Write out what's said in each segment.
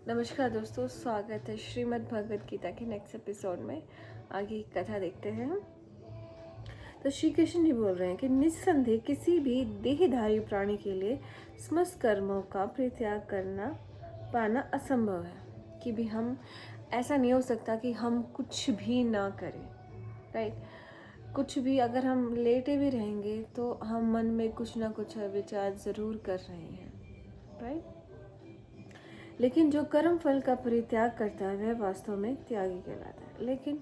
नमस्कार दोस्तों, स्वागत है श्रीमद् भगवद गीता के नेक्स्ट एपिसोड में। आगे की कथा देखते हैं हम। तो श्री कृष्ण जी बोल रहे हैं कि निस्संदेह किसी भी देहधारी प्राणी के लिए समस्त कर्मों का परित्याग करना पाना असंभव है। कि भी हम ऐसा नहीं हो सकता कि हम कुछ भी ना करें, राइट। कुछ भी अगर हम लेटे भी रहेंगे तो हम मन में कुछ ना कुछ विचार ज़रूर कर रहे हैं, राइट। लेकिन जो कर्म फल का परित्याग करता है वह वास्तव में त्यागी कहलाता है। लेकिन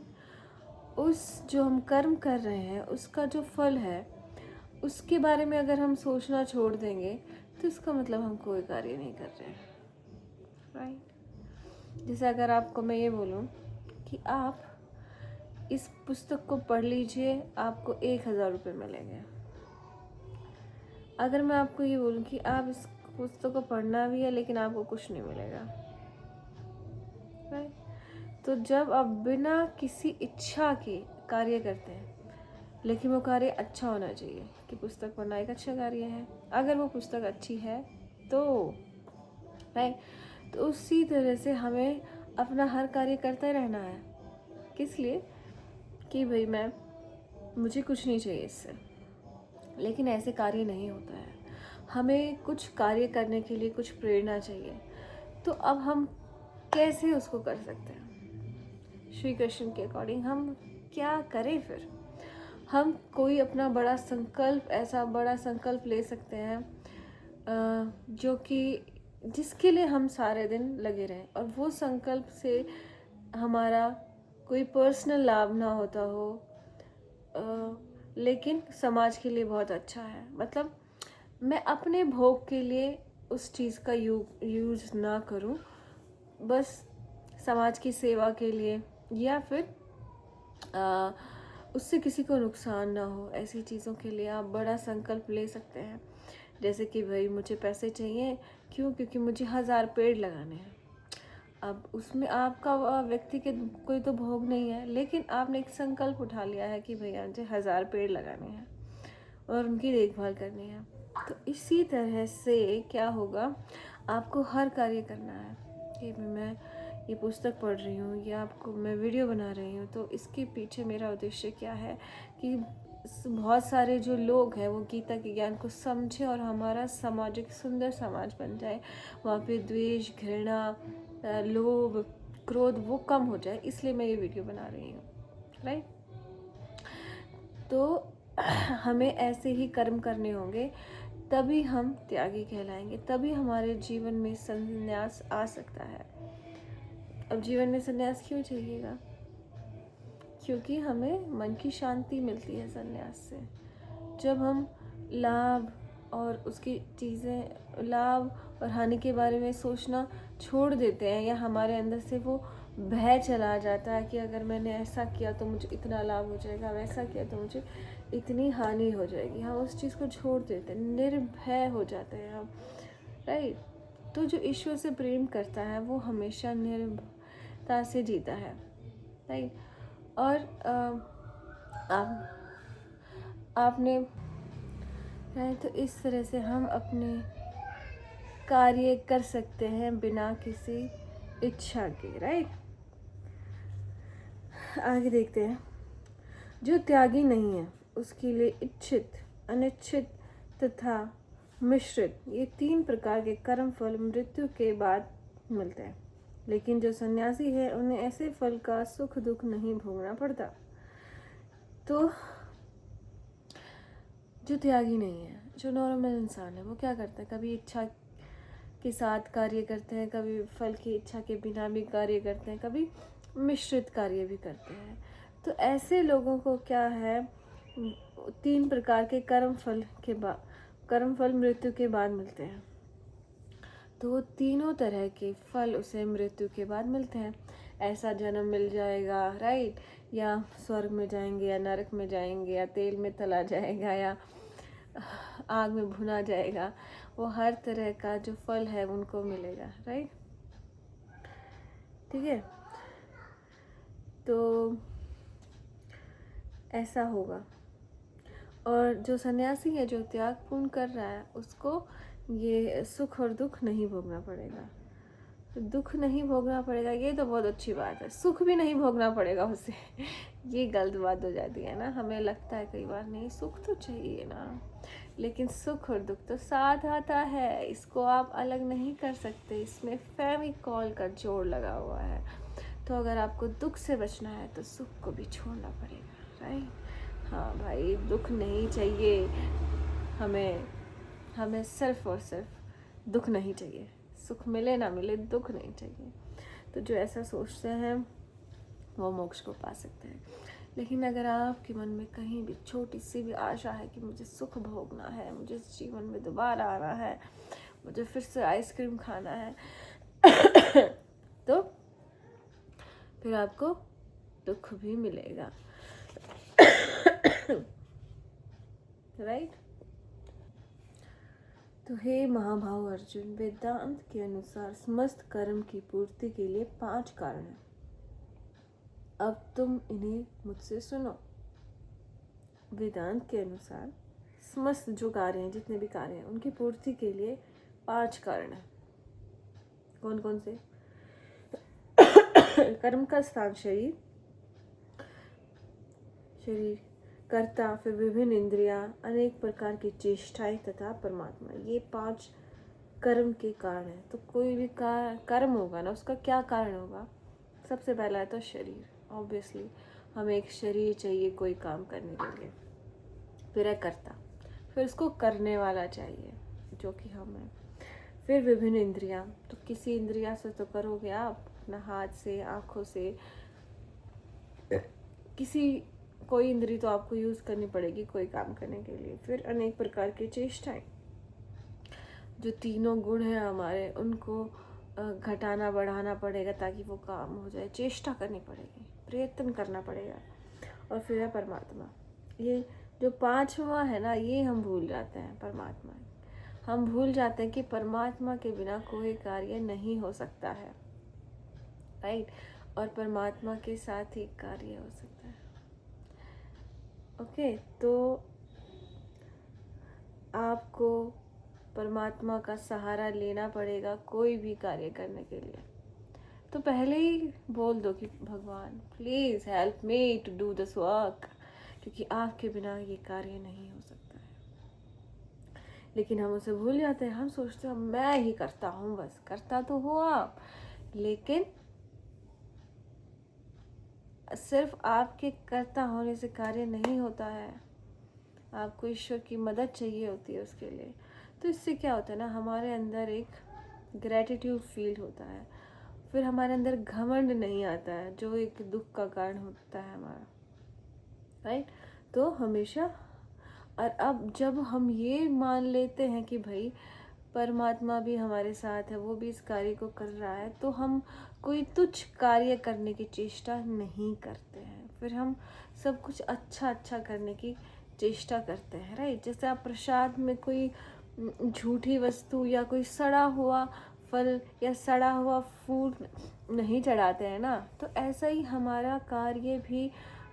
उस जो हम कर्म कर रहे हैं उसका जो फल है उसके बारे में अगर हम सोचना छोड़ देंगे तो इसका मतलब हम कोई कार्य नहीं कर रहे हैं, राइट। जैसे अगर आपको मैं ये बोलूँ कि आप इस पुस्तक को पढ़ लीजिए, आपको 1000 रुपये मिलेंगे। अगर मैं आपको ये बोलूँ कि आप इस पुस्तक को पढ़ना भी है लेकिन आपको कुछ नहीं मिलेगा, राइट। तो जब आप बिना किसी इच्छा के कार्य करते हैं, लेकिन वो कार्य अच्छा होना चाहिए कि पुस्तक पढ़ना एक अच्छा कार्य है। अगर वो पुस्तक अच्छी है तो, राइट। तो उसी तरह से हमें अपना हर कार्य करते रहना है। किस लिए? कि भाई मुझे कुछ नहीं चाहिए इससे। लेकिन ऐसे कार्य नहीं होता है। हमें कुछ कार्य करने के लिए कुछ प्रेरणा चाहिए। तो अब हम कैसे उसको कर सकते हैं? श्री कृष्ण के अकॉर्डिंग हम क्या करें फिर? हम कोई अपना बड़ा संकल्प, ऐसा बड़ा संकल्प ले सकते हैं जो कि जिसके लिए हम सारे दिन लगे रहें, और वो संकल्प से हमारा कोई पर्सनल लाभ ना होता हो, लेकिन समाज के लिए बहुत अच्छा है। मतलब मैं अपने भोग के लिए उस चीज़ का यूज ना करूं, बस समाज की सेवा के लिए, या फिर उससे किसी को नुकसान ना हो, ऐसी चीज़ों के लिए आप बड़ा संकल्प ले सकते हैं। जैसे कि भाई मुझे पैसे चाहिए, क्यों? क्योंकि मुझे 1000 पेड़ लगाने हैं। अब उसमें आपका व्यक्ति के कोई तो भोग नहीं है, लेकिन आपने एक संकल्प उठा लिया है कि भैया मुझे 1000 पेड़ लगाने हैं और उनकी देखभाल करनी है। तो इसी तरह से क्या होगा, आपको हर कार्य करना है कि मैं ये पुस्तक पढ़ रही हूँ या आपको मैं वीडियो बना रही हूँ, तो इसके पीछे मेरा उद्देश्य क्या है कि बहुत सारे जो लोग हैं वो गीता के ज्ञान को समझें और हमारा समाज एक सुंदर समाज बन जाए। वहाँ पे द्वेष, घृणा, लोभ, क्रोध वो कम हो जाए, इसलिए मैं ये वीडियो बना रही हूँ, राइट। तो हमें ऐसे ही कर्म करने होंगे, तभी हम त्यागी कहलाएंगे, तभी हमारे जीवन में संन्यास आ सकता है। अब जीवन में संन्यास क्यों चाहिएगा? क्योंकि हमें मन की शांति मिलती है संन्यास से। जब हम लाभ और उसकी चीज़ें, लाभ और हानि के बारे में सोचना छोड़ देते हैं, या हमारे अंदर से वो भय चला जाता है कि अगर मैंने ऐसा किया तो मुझे इतना लाभ हो जाएगा, वैसा किया तो मुझे इतनी हानि हो जाएगी, हम उस चीज़ को छोड़ देते हैं, निर्भय हो जाते हैं हम, राइट। तो जो ईश्वर से प्रेम करता है वो हमेशा निर्भयता से जीता है, राइट। और आपने, राइट, तो इस तरह से हम अपने कार्य कर सकते हैं बिना किसी इच्छा के, राइट। आगे देखते हैं। जो त्यागी नहीं है उसके लिए इच्छित, अनिच्छित तथा मिश्रित, ये 3 प्रकार के कर्म फल मृत्यु के बाद मिलते हैं। लेकिन जो सन्यासी है उन्हें ऐसे फल का सुख दुख नहीं भोगना पड़ता। तो जो त्यागी नहीं है, जो नॉर्मल इंसान है, वो क्या करता है? कभी इच्छा के साथ कार्य करते हैं, कभी फल की इच्छा के बिना भी कार्य करते हैं, कभी मिश्रित कार्य भी करते हैं। तो ऐसे लोगों को क्या है, 3 प्रकार के कर्म फल मृत्यु के बाद मिलते हैं। तो तीनों तरह के फल उसे मृत्यु के बाद मिलते हैं। ऐसा जन्म मिल जाएगा, राइट, या स्वर्ग में जाएंगे, या नरक में जाएंगे, या तेल में तला जाएगा, या आग में भुना जाएगा। वो हर तरह का जो फल है उनको मिलेगा, राइट। ठीक है, तो ऐसा होगा। और जो सन्यासी है, जो त्याग पूर्ण कर रहा है, उसको ये सुख और दुख नहीं भोगना पड़ेगा, दुख नहीं भोगना पड़ेगा, ये तो बहुत अच्छी बात है। सुख भी नहीं भोगना पड़ेगा उसे ये गलत बात हो जाती है ना। हमें लगता है कई बार नहीं सुख तो चाहिए ना, लेकिन सुख और दुख तो साथ आता है, इसको आप अलग नहीं कर सकते। इसमें फेविकॉल का जोड़ लगा हुआ है। तो अगर आपको दुख से बचना है तो सुख को भी छोड़ना पड़ेगा, राइट। हाँ भाई, दुख नहीं चाहिए हमें। हमें सिर्फ और सिर्फ दुख नहीं चाहिए। सुख मिले ना मिले, दुख नहीं चाहिए। तो जो ऐसा सोचते हैं वो मोक्ष को पा सकते हैं। लेकिन अगर आपके मन में कहीं भी छोटी सी भी आशा है कि मुझे सुख भोगना है, मुझे इस जीवन में दोबारा आना है, मुझे फिर से आइसक्रीम खाना है तो फिर आपको दुख भी मिलेगा राइट। तो हे महाभाव अर्जुन, वेदांत के अनुसार समस्त कर्म की पूर्ति के लिए 5 कारण हैं। अब तुम इन्हें मुझसे सुनो। वेदांत के अनुसार समस्त जो कार्य हैं, जितने भी कार्य हैं, उनकी पूर्ति के लिए 5 कारण हैं। कौन कौन से? कर्म का स्थान शरीर, कर्ता, फिर विभिन्न इंद्रियां, अनेक प्रकार की चेष्टाएं तथा परमात्मा, ये 5 कर्म के कारण है। तो कोई भी कर्म होगा ना, उसका क्या कारण होगा? सबसे पहला है तो शरीर। ऑब्वियसली हमें एक शरीर चाहिए कोई काम करने के लिए। फिर है कर्ता, फिर उसको करने वाला चाहिए जो कि हम हैं। फिर विभिन्न इंद्रियां, तो किसी इंद्रिया से तो करोगे आप, अपना हाथ से, आँखों से, कोई इंद्री तो आपको यूज़ करनी पड़ेगी कोई काम करने के लिए। फिर अनेक प्रकार की चेष्टाएं, जो तीनों गुण हैं हमारे, उनको घटाना बढ़ाना पड़ेगा ताकि वो काम हो जाए। चेष्टा करनी पड़ेगी, प्रयत्न करना पड़ेगा। और फिर है परमात्मा। ये जो 5वां है ना, ये हम भूल जाते हैं। परमात्मा हम भूल जाते हैं कि परमात्मा के बिना कोई कार्य नहीं हो सकता है, राइट। और परमात्मा के साथ ही कार्य हो सकता है। ओके, तो आपको परमात्मा का सहारा लेना पड़ेगा कोई भी कार्य करने के लिए। तो पहले ही बोल दो कि भगवान please help me to do this work, क्योंकि आपके बिना ये कार्य नहीं हो सकता है। लेकिन हम उसे भूल जाते हैं। हम सोचते हैं मैं ही करता हूँ, बस। करता तो हो आप, लेकिन सिर्फ आपके कर्ता होने से कार्य नहीं होता है। आपको ईश्वर की मदद चाहिए होती है उसके लिए। तो इससे क्या होता है ना, हमारे अंदर एक ग्रैटिट्यूड फील होता है। फिर हमारे अंदर घमंड नहीं आता है, जो एक दुख का कारण होता है हमारा, राइट। तो हमेशा, और अब जब हम ये मान लेते हैं कि भाई परमात्मा भी हमारे साथ है, वो भी इस कार्य को कर रहा है, तो हम कोई तुच्छ कार्य करने की चेष्टा नहीं करते हैं। फिर हम सब कुछ अच्छा अच्छा करने की चेष्टा करते हैं, राइट। जैसे आप प्रसाद में कोई झूठी वस्तु या कोई सड़ा हुआ फल या सड़ा हुआ फूल नहीं चढ़ाते हैं ना, तो ऐसा ही हमारा कार्य भी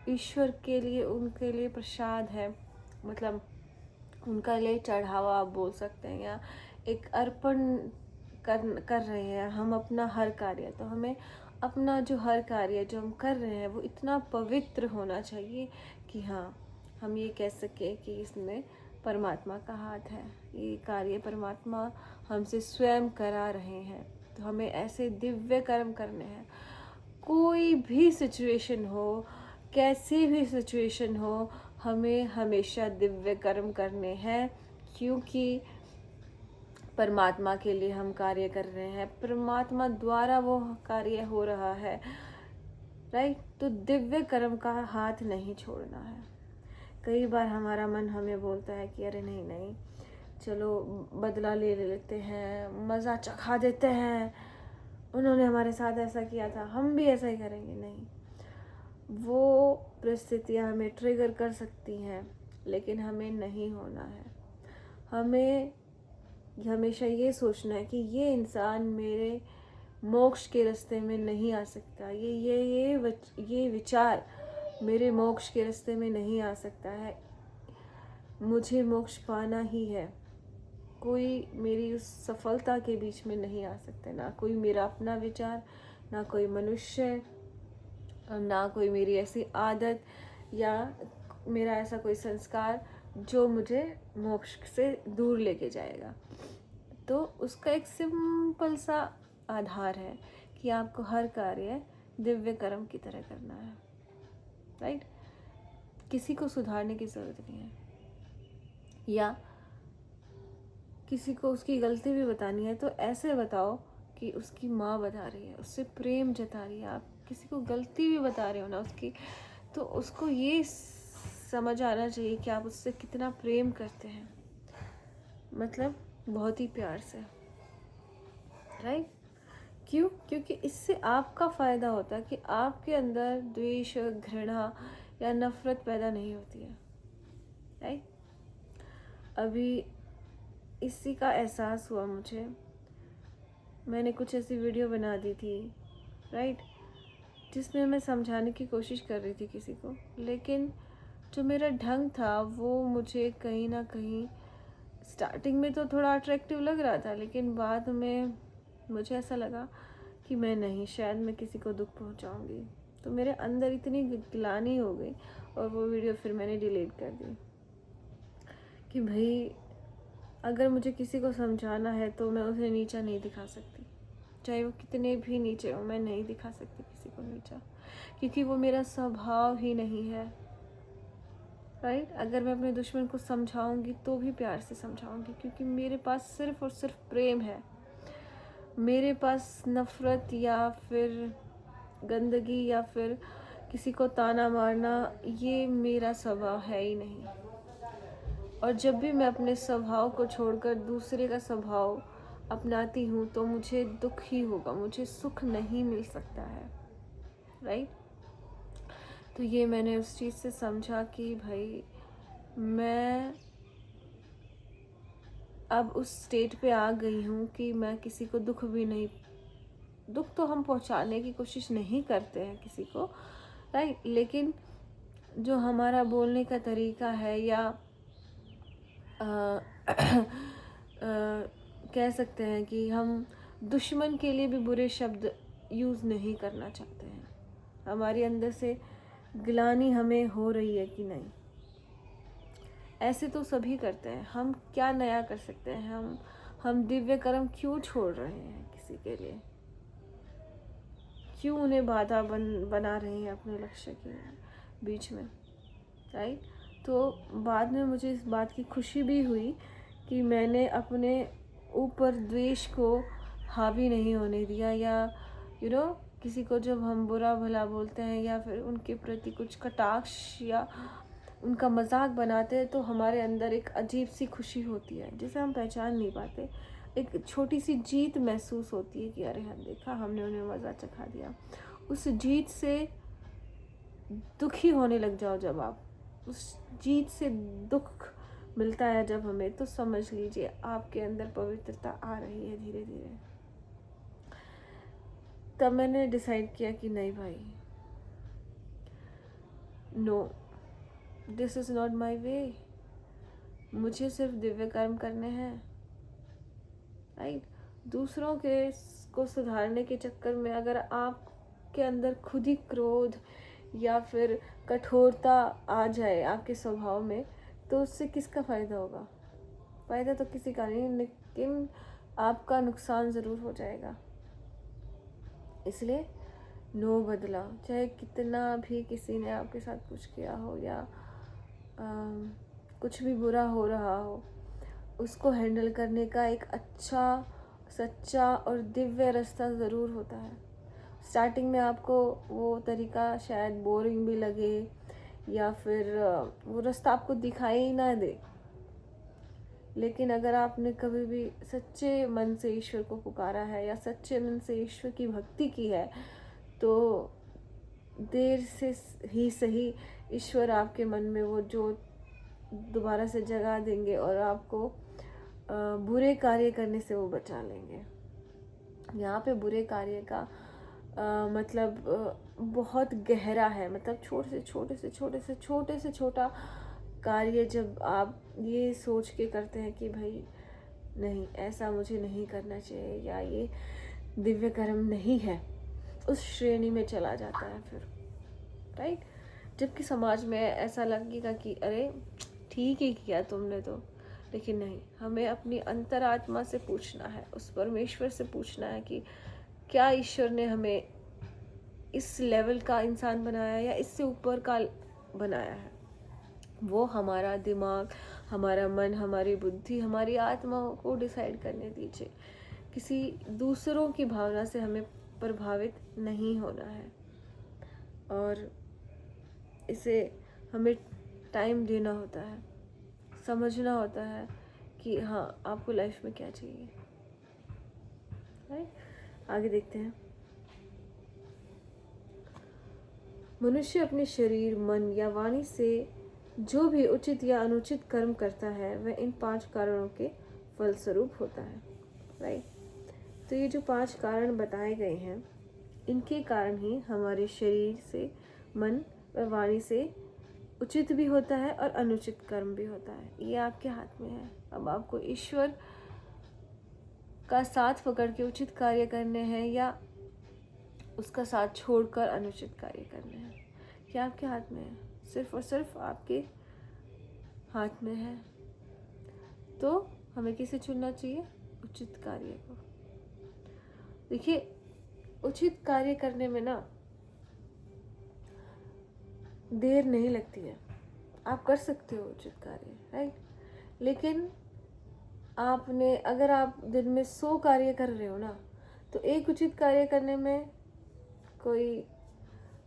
ईश्वर के लिए, उनके लिए प्रसाद है। मतलब उनका लिए चढ़ावा आप बोल सकते हैं, या एक अर्पण कर रहे हैं हम अपना हर कार्य। तो हमें अपना जो हर कार्य जो हम कर रहे हैं वो इतना पवित्र होना चाहिए कि हाँ, हम ये कह सकें कि इसमें परमात्मा का हाथ है, ये कार्य परमात्मा हमसे स्वयं करा रहे हैं। तो हमें ऐसे दिव्य कर्म करने हैं। कोई भी सिचुएशन हो, कैसी भी सिचुएशन हो, हमें हमेशा दिव्य कर्म करने हैं, क्योंकि परमात्मा के लिए हम कार्य कर रहे हैं, परमात्मा द्वारा वो कार्य हो रहा है, राइट। तो दिव्य कर्म का हाथ नहीं छोड़ना है। कई बार हमारा मन हमें बोलता है कि अरे नहीं नहीं, चलो बदला ले लेते हैं, मज़ा चखा देते हैं, उन्होंने हमारे साथ ऐसा किया था, हम भी ऐसा ही करेंगे। नहीं, वो परिस्थितियाँ हमें ट्रिगर कर सकती हैं, लेकिन हमें नहीं होना है। हमें हमेशा ये सोचना है कि ये इंसान मेरे मोक्ष के रास्ते में नहीं आ सकता, ये विचार मेरे मोक्ष के रास्ते में नहीं आ सकता है। मुझे मोक्ष पाना ही है, कोई मेरी उस सफलता के बीच में नहीं आ सकते, ना कोई मेरा अपना विचार, ना कोई मनुष्य, ना कोई मेरी ऐसी आदत या मेरा ऐसा कोई संस्कार जो मुझे मोक्ष से दूर लेके जाएगा। तो उसका एक सिंपल सा आधार है कि आपको हर कार्य दिव्य कर्म की तरह करना है, राइट। किसी को सुधारने की ज़रूरत नहीं है, या किसी को उसकी गलती भी बतानी है तो ऐसे बताओ कि उसकी माँ बता रही है, उससे प्रेम जता रही है। आप किसी को गलती भी बता रहे हो ना उसकी, तो उसको ये समझ आना चाहिए कि आप उससे कितना प्रेम करते हैं, मतलब बहुत ही प्यार से, राइट। क्यों? क्योंकि इससे आपका फ़ायदा होता है कि आपके अंदर द्वेष, घृणा या नफ़रत पैदा नहीं होती है, राइट। अभी इसी का एहसास हुआ मुझे, मैंने कुछ ऐसी वीडियो बना दी थी, राइट, जिसमें मैं समझाने की कोशिश कर रही थी किसी को, लेकिन जो मेरा ढंग था वो मुझे कहीं ना कहीं स्टार्टिंग में तो थोड़ा अट्रैक्टिव लग रहा था, लेकिन बाद में मुझे ऐसा लगा कि मैं नहीं, शायद मैं किसी को दुख पहुंचाऊंगी। तो मेरे अंदर इतनी ग्लानि हो गई और वो वीडियो फिर मैंने डिलीट कर दी कि भाई अगर मुझे किसी को समझाना है तो मैं उसे नीचा नहीं दिखा सकती, चाहे वो कितने भी नीचे हो, मैं नहीं दिखा सकती किसी को नीचा, क्योंकि वो मेरा स्वभाव ही नहीं है, राइट। अगर मैं अपने दुश्मन को समझाऊंगी तो भी प्यार से समझाऊंगी, क्योंकि मेरे पास सिर्फ और सिर्फ प्रेम है। मेरे पास नफ़रत या फिर गंदगी या फिर किसी को ताना मारना, ये मेरा स्वभाव है ही नहीं। और जब भी मैं अपने स्वभाव को छोड़कर दूसरे का स्वभाव अपनाती हूँ तो मुझे दुख ही होगा, मुझे सुख नहीं मिल सकता है, राइट। तो ये मैंने उस चीज़ से समझा कि भाई मैं अब उस स्टेट पे आ गई हूँ कि मैं किसी को दुख भी नहीं, दुख तो हम पहुँचाने की कोशिश नहीं करते हैं किसी को, राइट, लेकिन जो हमारा बोलने का तरीका है या कह सकते हैं कि हम दुश्मन के लिए भी बुरे शब्द यूज़ नहीं करना चाहते हैं। हमारे अंदर से ग्लानि हमें हो रही है कि नहीं, ऐसे तो सभी करते हैं, हम क्या नया कर सकते हैं, हम दिव्य कर्म क्यों छोड़ रहे हैं किसी के लिए, क्यों उन्हें बाधा बना रहे हैं अपने लक्ष्य के बीच में, राइट। तो बाद में मुझे इस बात की खुशी भी हुई कि मैंने अपने ऊपर द्वेष को हावी नहीं होने दिया, या किसी को जब हम बुरा भला बोलते हैं या फिर उनके प्रति कुछ कटाक्ष या उनका मजाक बनाते हैं तो हमारे अंदर एक अजीब सी खुशी होती है जिसे हम पहचान नहीं पाते, एक छोटी सी जीत महसूस होती है कि अरे हम देखा, हमने उन्हें मज़ा चखा दिया। उस जीत से दुखी होने लग जाओ, जब आप उस जीत से दुख मिलता है जब हमें, तो समझ लीजिए आपके अंदर पवित्रता आ रही है धीरे धीरे। तब मैंने डिसाइड किया कि नहीं भाई, no, this is not my way, मुझे सिर्फ दिव्य कर्म करने हैं, राइट। दूसरों के को सुधारने के चक्कर में अगर आपके अंदर खुद ही क्रोध या फिर कठोरता आ जाए आपके स्वभाव में, तो उससे किसका फ़ायदा होगा? फ़ायदा तो किसी का नहीं, लेकिन आपका नुकसान ज़रूर हो जाएगा। इसलिए नो बदलाव, चाहे कितना भी किसी ने आपके साथ कुछ किया हो या कुछ भी बुरा हो रहा हो, उसको हैंडल करने का एक अच्छा, सच्चा और दिव्य रास्ता ज़रूर होता है। स्टार्टिंग में आपको वो तरीका शायद बोरिंग भी लगे या फिर वो रास्ता आपको दिखाई ही ना दे, लेकिन अगर आपने कभी भी सच्चे मन से ईश्वर को पुकारा है या सच्चे मन से ईश्वर की भक्ति की है, तो देर से ही सही ईश्वर आपके मन में वो जोत दोबारा से जगा देंगे और आपको बुरे कार्य करने से वो बचा लेंगे। यहाँ पे बुरे कार्य का मतलब बहुत गहरा है, मतलब छोटे से छोटा कार्य जब आप ये सोच के करते हैं कि भाई नहीं ऐसा मुझे नहीं करना चाहिए या ये दिव्य कर्म नहीं है, उस श्रेणी में चला जाता है फिर, राइट। जबकि समाज में ऐसा लगेगा कि अरे ठीक ही किया तुमने तो, लेकिन नहीं, हमें अपनी अंतरात्मा से पूछना है, उस परमेश्वर से पूछना है कि क्या ईश्वर ने हमें इस लेवल का इंसान बनाया या इससे ऊपर का बनाया है। वो हमारा दिमाग, हमारा मन, हमारी बुद्धि, हमारी आत्मा को डिसाइड करने दीजिए। किसी दूसरों की भावना से हमें प्रभावित नहीं होना है, और इसे हमें टाइम देना होता है, समझना होता है कि हाँ आपको लाइफ में क्या चाहिए, राइट। आगे देखते हैं। मनुष्य अपने शरीर, मन या वाणी से जो भी उचित या अनुचित कर्म करता है वह इन 5 कारणों के फलस्वरूप होता है, राइट। तो ये जो 5 कारण बताए गए हैं, इनके कारण ही हमारे शरीर से, मन व वाणी से उचित भी होता है और अनुचित कर्म भी होता है। ये आपके हाथ में है। अब आपको ईश्वर का साथ पकड़ के उचित कार्य करने हैं या उसका साथ छोड़कर अनुचित कार्य करने हैं, ये आपके हाथ में है, सिर्फ और सिर्फ आपके हाथ में है। तो हमें किसे चुनना चाहिए? उचित कार्य को। देखिए, उचित कार्य करने में ना देर नहीं लगती है, आप कर सकते हो उचित कार्य, राइट। लेकिन आपने, अगर आप दिन में 100 कार्य कर रहे हो ना, तो एक उचित कार्य करने में कोई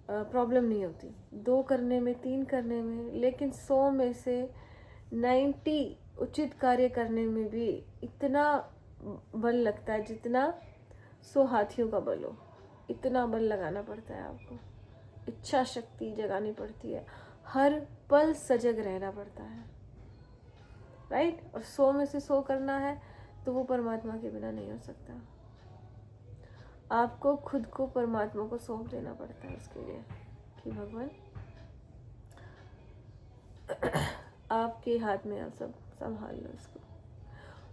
प्रॉब्लम नहीं होती, 2 करने में, 3 करने में। लेकिन 100 में से 90 उचित कार्य करने में भी इतना बल लगता है जितना 100 हाथियों का बल हो। इतना बल लगाना पड़ता है आपको, इच्छा शक्ति जगानी पड़ती है, हर पल सजग रहना पड़ता है, राइट। और 100 में से 100 करना है तो वो परमात्मा के बिना नहीं हो सकता। आपको खुद को परमात्मा को सौंप देना पड़ता है उसके लिए कि भगवान आपके हाथ में, आप सब संभाल लो इसको।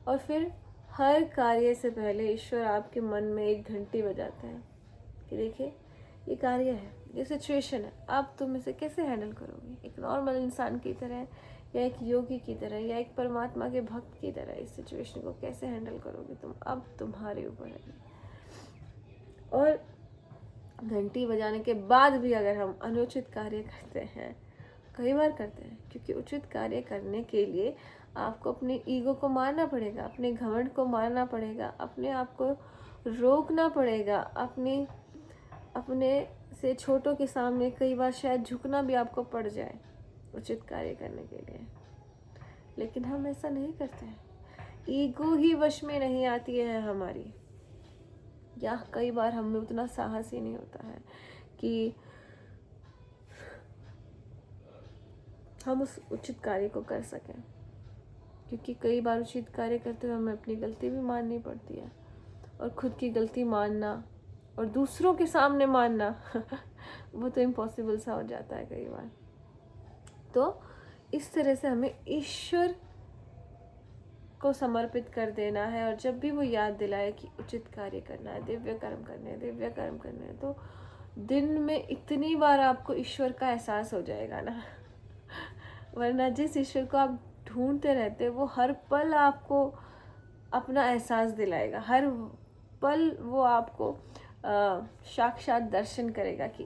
और फिर हर कार्य से पहले ईश्वर आपके मन में एक घंटी बजाते हैं कि देखिए ये कार्य है, ये सिचुएशन है, आप तुम इसे कैसे हैंडल करोगे, एक नॉर्मल इंसान की तरह या एक योगी की तरह या एक परमात्मा के भक्त की तरह इस सिचुएशन को कैसे हैंडल करोगे तुम, अब तुम्हारे ऊपर है। और घंटी बजाने के बाद भी अगर हम अनुचित कार्य करते हैं, कई बार करते हैं, क्योंकि उचित कार्य करने के लिए आपको अपने ईगो को मारना पड़ेगा, अपने घमंड को मारना पड़ेगा, अपने आप को रोकना पड़ेगा, अपने से छोटों के सामने कई बार शायद झुकना भी आपको पड़ जाए उचित कार्य करने के लिए। लेकिन हम ऐसा नहीं करते हैं, ईगो ही वश में नहीं आती है हमारी, या कई बार हमें उतना साहस ही नहीं होता है कि हम उस उचित कार्य को कर सकें। क्योंकि कई बार उचित कार्य करते हुए हमें अपनी गलती भी माननी पड़ती है, और खुद की गलती मानना और दूसरों के सामने मानना वो तो इम्पॉसिबल सा हो जाता है कई बार। तो इस तरह से हमें ईश्वर को समर्पित कर देना है, और जब भी वो याद दिलाए कि उचित कार्य करना है, दिव्य कर्म करने हैं, दिव्य कर्म करने हैं, तो दिन में इतनी बार आपको ईश्वर का एहसास हो जाएगा ना वरना जिस ईश्वर को आप ढूंढते रहते वो हर पल आपको अपना एहसास दिलाएगा, हर पल वो आपको साक्षात दर्शन करेगा कि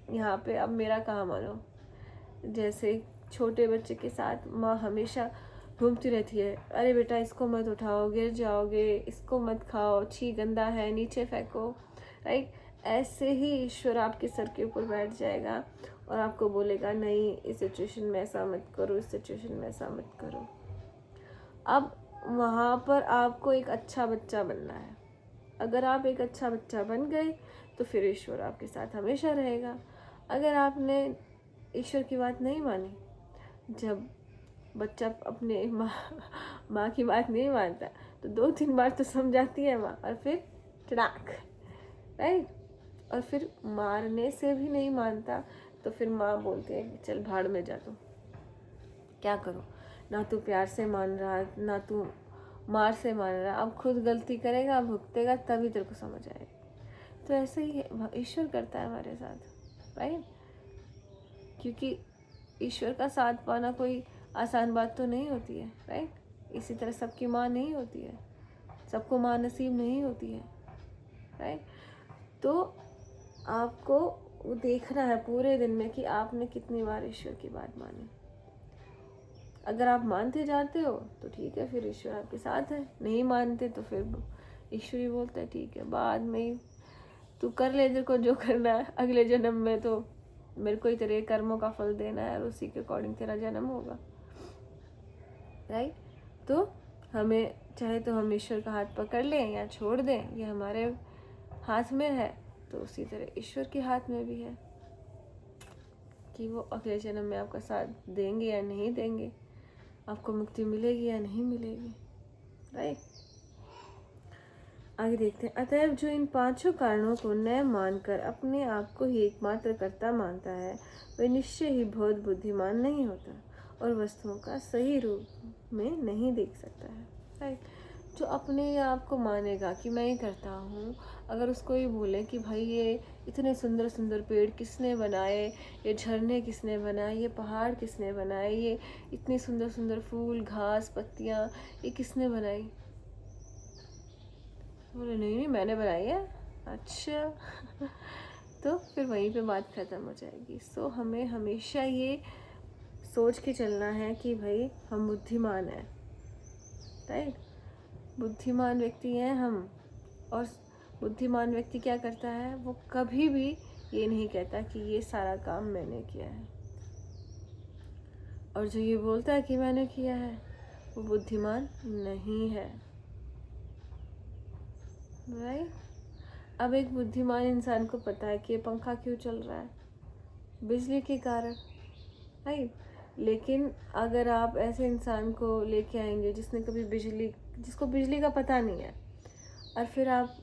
यहाँ पे अब मेरा कहाँ मानो। जैसे छोटे बच्चे के साथ माँ हमेशा घूमती रहती है, अरे बेटा इसको मत उठाओ, गिर जाओगे, इसको मत खाओ, छी गंदा है, नीचे फेंको, राइट। ऐसे ही ईश्वर आपके सर के ऊपर बैठ जाएगा और आपको बोलेगा नहीं, इस सिचुएशन में ऐसा मत करो, इस सिचुएशन में ऐसा मत करो। अब वहाँ पर आपको एक अच्छा बच्चा बनना है। अगर आप एक अच्छा बच्चा बन गए तो फिर ईश्वर आपके साथ हमेशा रहेगा। अगर आपने ईश्वर की बात नहीं मानी, जब बच्चा अपने माँ की बात नहीं मानता तो 2-3 बार तो समझाती है माँ, और फिर चड़ाक, राइट। और फिर मारने से भी नहीं मानता तो फिर माँ बोलती है कि चल भाड़ में जा, तू क्या करो, ना तू प्यार से मान रहा, ना तू मार से मार रहा है, अब खुद गलती करेगा, भुगतेगा, तभी तेरे को समझ आएगा। तो ऐसे ही ईश्वर करता है हमारे साथ, राइट? क्योंकि ईश्वर का साथ पाना कोई आसान बात तो नहीं होती है, राइट? इसी तरह सबकी माँ नहीं होती है, सबको माँ नसीब नहीं होती है, राइट? तो आपको वो देखना है पूरे दिन में कि आपने कितनी बार ईश्वर की बात मानी। अगर आप मानते जाते हो तो ठीक है, फिर ईश्वर आपके साथ है। नहीं मानते तो फिर ईश्वर ही बोलता है ठीक है, बाद में तू कर ले तेरे को जो करना है, अगले जन्म में तो मेरे को ही तेरे कर्मों का फल देना है और उसी के अकॉर्डिंग तेरा जन्म होगा, राइट? तो हमें चाहे तो हम ईश्वर का हाथ पकड़ लें या छोड़ दें, ये हमारे हाथ में है। तो उसी तरह ईश्वर के हाथ में भी है कि वो अगले जन्म में आपका साथ देंगे या नहीं देंगे, आपको मुक्ति मिलेगी या नहीं मिलेगी, राइट? आगे देखते हैं। अतएव जो इन पांचों कारणों को न मानकर अपने आप को ही एकमात्र कर्ता मानता है, वह निश्चय ही बहुत बुद्धिमान नहीं होता और वस्तुओं का सही रूप में नहीं देख सकता है, राइट? जो अपने आप को मानेगा कि मैं ही करता हूँ, अगर उसको ये बोले कि भाई ये इतने सुंदर सुंदर पेड़ किसने बनाए, ये झरने किसने बनाए, ये पहाड़ किसने बनाए, ये इतनी सुंदर सुंदर फूल घास पत्तियाँ ये किसने बनाई? बोले नहीं नहीं मैंने बनाई है। अच्छा तो फिर वहीं पे बात ख़त्म हो जाएगी। सो हमें हमेशा ये सोच के चलना है कि भाई हम बुद्धिमान हैं, राइट? बुद्धिमान व्यक्ति हैं हम। और बुद्धिमान व्यक्ति क्या करता है, वो कभी भी ये नहीं कहता कि ये सारा काम मैंने किया है। और जो ये बोलता है कि मैंने किया है, वो बुद्धिमान नहीं है, राइट? अब एक बुद्धिमान इंसान को पता है कि ये पंखा क्यों चल रहा है, बिजली के कारण, राइट? लेकिन अगर आप ऐसे इंसान को लेके आएंगे जिसको बिजली का पता नहीं है, और फिर आप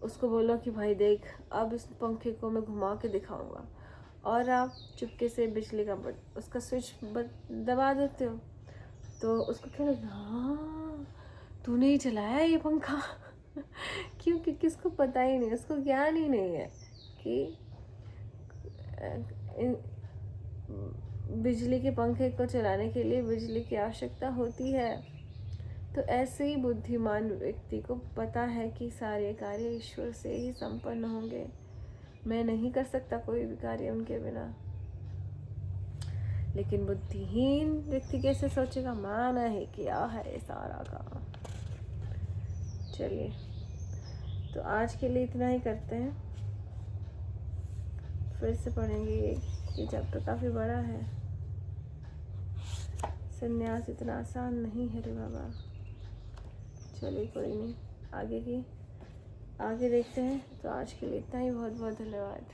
उसको बोलो कि भाई देख अब इस पंखे को मैं घुमा के दिखाऊंगा, और आप चुपके से बिजली का उसका स्विच दबा देते हो, तो उसको क्या लगता है, हाँ तूने ही चलाया ये पंखा क्योंकि किसको पता ही नहीं, उसको ज्ञान ही नहीं है कि बिजली के पंखे को चलाने के लिए बिजली की आवश्यकता होती है। तो ऐसे ही बुद्धिमान व्यक्ति को पता है कि सारे कार्य ईश्वर से ही संपन्न होंगे, मैं नहीं कर सकता कोई भी कार्य उनके बिना। लेकिन बुद्धिहीन व्यक्ति कैसे सोचेगा, माना है किया है सारा काम। चलिए तो आज के लिए इतना ही करते हैं, फिर से पढ़ेंगे ये चैप्टर काफ़ी बड़ा है। संन्यास इतना आसान नहीं है रे बाबा। चलिए कोई नहीं, आगे देखते हैं। तो आज के लिए इतना ही, बहुत बहुत धन्यवाद।